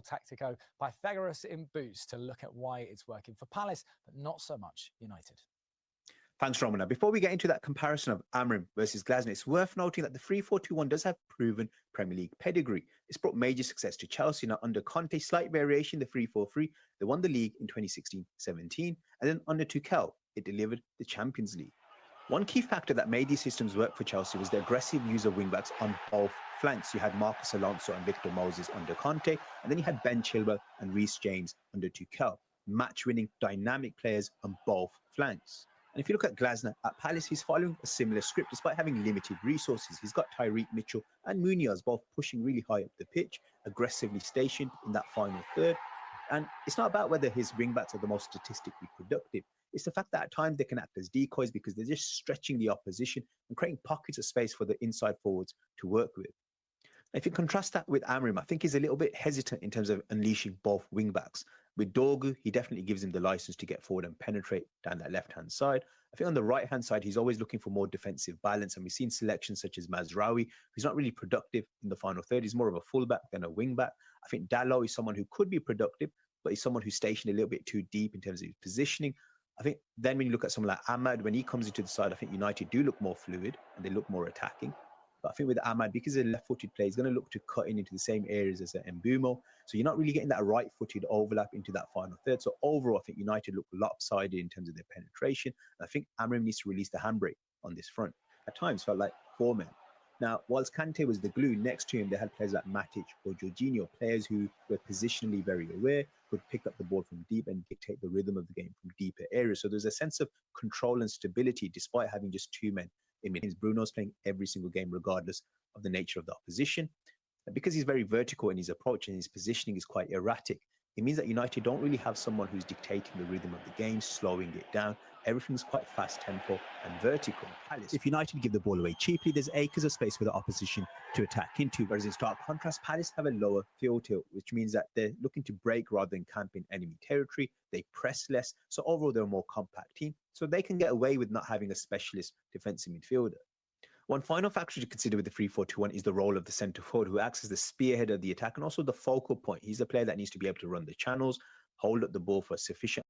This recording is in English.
tactico Pythagoras in boots to look at why it's working for Palace, but not so much United. Thanks, Roman. Now, before we get into that comparison of Amorim versus Glasner, it's worth noting that the 3-4-2-1 does have proven Premier League pedigree. It's brought major success to Chelsea. Now, under Conte, slight variation, the 3-4-3, they won the league in 2016-17, and then under Tuchel, it delivered the Champions League. One key factor that made these systems work for Chelsea was the aggressive use of wing-backs on both flanks. You had Marcus Alonso and Victor Moses under Conte, and then you had Ben Chilwell and Reece James under Tuchel. Match-winning, dynamic players on both flanks. And if you look at Glasner at Palace, he's following a similar script despite having limited resources. He's got Tyreek Mitchell and Munoz both pushing really high up the pitch, aggressively stationed in that final third. And it's not about whether his wing-backs are the most statistically productive. It's the fact that at times they can act as decoys because they're just stretching the opposition and creating pockets of space for the inside forwards to work with. If you contrast that with Amorim, I think he's a little bit hesitant in terms of unleashing both wing-backs. With Dorgu, he definitely gives him the license to get forward and penetrate down that left-hand side. I think on the right-hand side, he's always looking for more defensive balance. And we've seen selections such as Mazraoui, who's not really productive in the final third. He's more of a fullback than a wing-back. I think Dalot is someone who could be productive, but he's someone who's stationed a little bit too deep in terms of his positioning. I think then when you look at someone like Ahmad, when he comes into the side, I think United do look more fluid and they look more attacking. But I think with Ahmad, because he's a left-footed player, he's going to look to cut into the same areas as Mbumo. So you're not really getting that right-footed overlap into that final third. So overall, I think United look lopsided in terms of their penetration. And I think Amorim needs to release the handbrake on this front. At times, felt like 4 men. Now, whilst Kante was the glue, next to him, they had players like Matic or Jorginho, players who were positionally very aware, could pick up the ball from deep and dictate the rhythm of the game from deeper areas. So there's a sense of control and stability despite having just 2 men. It means Bruno's playing every single game regardless of the nature of the opposition. And because he's very vertical in his approach and his positioning is quite erratic, it means that United don't really have someone who's dictating the rhythm of the game, slowing it down. Everything's quite fast tempo and vertical. Palace, if United give the ball away cheaply, there's acres of space for the opposition to attack into. Whereas in stark contrast, Palace have a lower field tilt, which means that they're looking to break rather than camp in enemy territory. They press less. So overall, they're a more compact team. So they can get away with not having a specialist defensive midfielder. One final factor to consider with the 3-4-2-1 is the role of the centre forward, who acts as the spearhead of the attack and also the focal point. He's a player that needs to be able to run the channels, hold up the ball for a sufficient